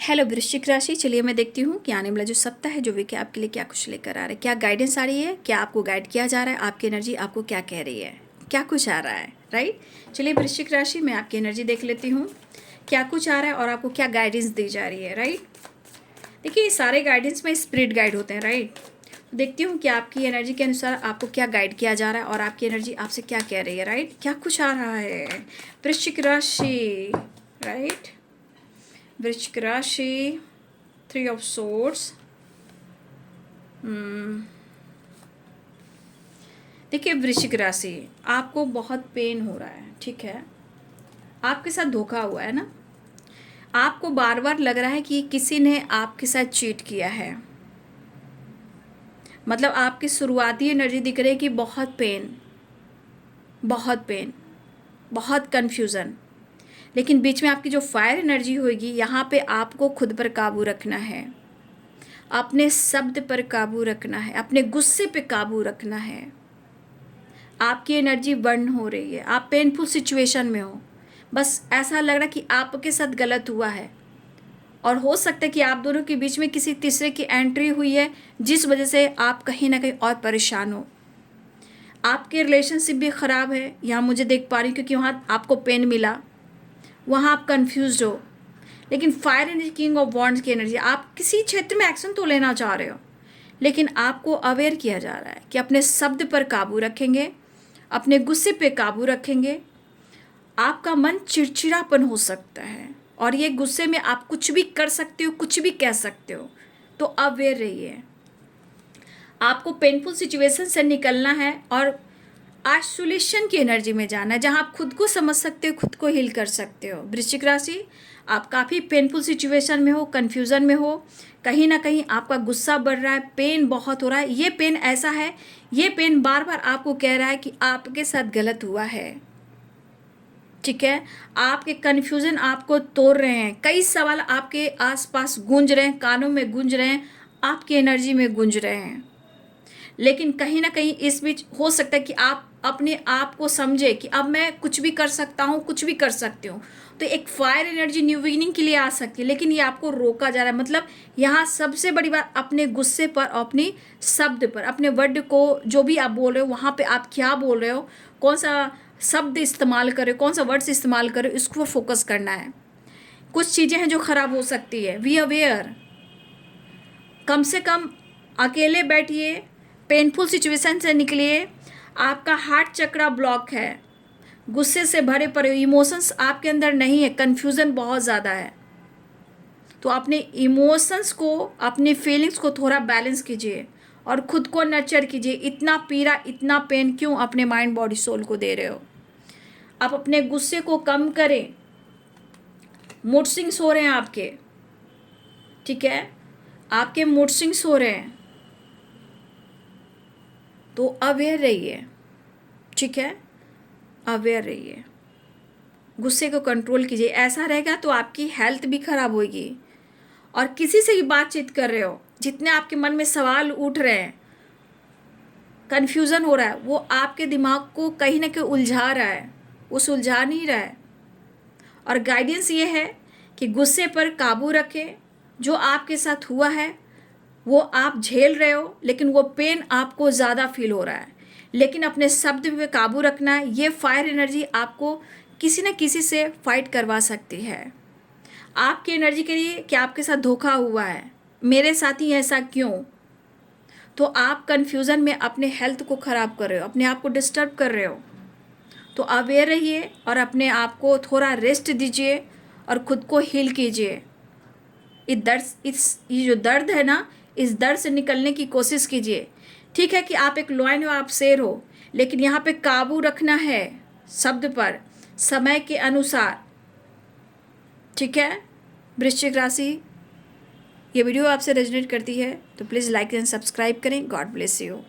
Hello वृश्चिक राशि, चलिए मैं देखती हूँ कि आने वाला जो सप्ताह है जो वीक है आपके लिए क्या कुछ लेकर आ रहा है, क्या गाइडेंस आ रही है, क्या आपको गाइड किया जा रहा है, आपकी एनर्जी आपको क्या कह रही है, क्या कुछ आ रहा है। राइट, चलिए वृश्चिक राशि में आपकी एनर्जी देख लेती हूँ, क्या कुछ आ रहा है और आपको क्या गाइडेंस दी जा रही है। राइट, देखिए सारे गाइडेंस में स्पिरिट गाइड होते हैं। राइट, देखती हूँ कि आपकी एनर्जी के अनुसार आपको क्या गाइड किया जा रहा है और आपकी एनर्जी आपसे क्या कह रही है। राइट, क्या कुछ आ रहा है वृश्चिक राशि। राइट, वृश्चिक राशि, 3 of Swords। देखिए वृश्चिक राशि, आपको बहुत पेन हो रहा है, ठीक है, आपके साथ धोखा हुआ है ना, आपको बार बार लग रहा है कि किसी ने आपके साथ चीट किया है। मतलब आपकी शुरुआती एनर्जी दिख रही है कि बहुत पेन, बहुत पेन, बहुत कन्फ्यूज़न, लेकिन बीच में आपकी जो फायर एनर्जी होगी, यहाँ पे आपको खुद पर काबू रखना है, अपने शब्द पर काबू रखना है, अपने गुस्से पे काबू रखना है। आपकी एनर्जी बर्न हो रही है, आप पेनफुल सिचुएशन में हो, बस ऐसा लग रहा है कि आपके साथ गलत हुआ है और हो सकता है कि आप दोनों के बीच में किसी तीसरे की एंट्री हुई है जिस वजह से आप कहीं ना कहीं और परेशान हो। आपके रिलेशनशिप भी ख़राब है, यहाँ मुझे देख पा रही हूँ, क्योंकि वहाँ आपको पेन मिला, वहाँ आप कन्फ्यूज हो। लेकिन fire energy, king of wands की एनर्जी, आप किसी क्षेत्र में एक्शन तो लेना चाह रहे हो, लेकिन आपको अवेयर किया जा रहा है कि अपने शब्द पर काबू रखेंगे, अपने गुस्से पे काबू रखेंगे। आपका मन चिड़चिड़ापन हो सकता है और ये गुस्से में आप कुछ भी कर सकते हो, कुछ भी कह सकते हो, तो अवेयर रहिए। आपको पेनफुल सिचुएशन से निकलना है और आइसोलेशन की एनर्जी में जाना है, जहां आप खुद को समझ सकते हो, खुद को हील कर सकते हो। वृश्चिक राशि, आप काफ़ी पेनफुल सिचुएशन में हो, कन्फ्यूज़न में हो, कहीं ना कहीं आपका गुस्सा बढ़ रहा है, पेन बहुत हो रहा है। ये पेन ऐसा है, ये पेन बार बार आपको कह रहा है कि आपके साथ गलत हुआ है, ठीक है। आपके कन्फ्यूज़न आपको तोड़ रहे हैं, कई सवाल आपके आसपास गूंज रहे हैं, कानों में गूंज रहे हैं, आपकी एनर्जी में गूंज रहे हैं। लेकिन कहीं ना कहीं इस बीच हो सकता है कि आप अपने आप को समझे कि अब मैं कुछ भी कर सकता हूँ, कुछ भी कर सकती हूँ, तो एक फायर एनर्जी न्यू बिगिनिंग के लिए आ सकती है, लेकिन ये आपको रोका जा रहा है। मतलब यहाँ सबसे बड़ी बात, अपने गुस्से पर, अपनी शब्द पर, अपने वर्ड को जो भी आप बोल रहे हो, वहाँ पे आप क्या बोल रहे हो, कौन सा शब्द इस्तेमाल कर रहे हो, कौन सा वर्ड्स इस्तेमाल कर रहे हो, इसको फोकस करना है। कुछ चीज़ें हैं जो ख़राब हो सकती है, वी अवेयर। कम से कम अकेले बैठिए, पेनफुल सिचुएशन से निकलिए। आपका हार्ट चक्रा ब्लॉक है, गुस्से से भरे पड़े, इमोशंस आपके अंदर नहीं है, कन्फ्यूज़न बहुत ज़्यादा है। तो अपने इमोशंस को, अपने फीलिंग्स को थोड़ा बैलेंस कीजिए और खुद को नर्चर कीजिए। इतना पीड़ा, इतना पेन क्यों अपने माइंड बॉडी सोल को दे रहे हो। आप अपने गुस्से को कम करें। मूड स्विंग्स हो रहे हैं आपके, ठीक है, आपके मूड स्विंग्स हो रहे हैं, तो अवेयर रहिए, ठीक है, अवेयर रहिए, गुस्से को कंट्रोल कीजिए। ऐसा रहेगा तो आपकी हेल्थ भी खराब होगी। और किसी से भी बातचीत कर रहे हो, जितने आपके मन में सवाल उठ रहे हैं, कन्फ्यूज़न हो रहा है, वो आपके दिमाग को कहीं ना कहीं उलझा रहा है, वो सुलझा नहीं रहा है। और गाइडेंस ये है कि गुस्से पर काबू रखें। जो आपके साथ हुआ है वो आप झेल रहे हो, लेकिन वो पेन आपको ज़्यादा फील हो रहा है, लेकिन अपने शब्द पे काबू रखना है। ये फायर एनर्जी आपको किसी न किसी से फाइट करवा सकती है। आपकी एनर्जी के लिए कि आपके साथ धोखा हुआ है, मेरे साथ ही ऐसा क्यों, तो आप कन्फ्यूज़न में अपने हेल्थ को ख़राब कर रहे हो, अपने आप को डिस्टर्ब कर रहे हो। तो अवेयर रहिए और अपने आप को थोड़ा रेस्ट दीजिए और ख़ुद को हील कीजिए। ये जो दर्द है ना, इस दर्द से निकलने की कोशिश कीजिए। ठीक है कि आप एक लॉयन हो, आप शेर हो, लेकिन यहाँ पे काबू रखना है शब्द पर, समय के अनुसार, ठीक है। वृश्चिक राशि, ये वीडियो आपसे रेजोनेट करती है तो प्लीज़ लाइक एंड सब्सक्राइब करें। God bless you.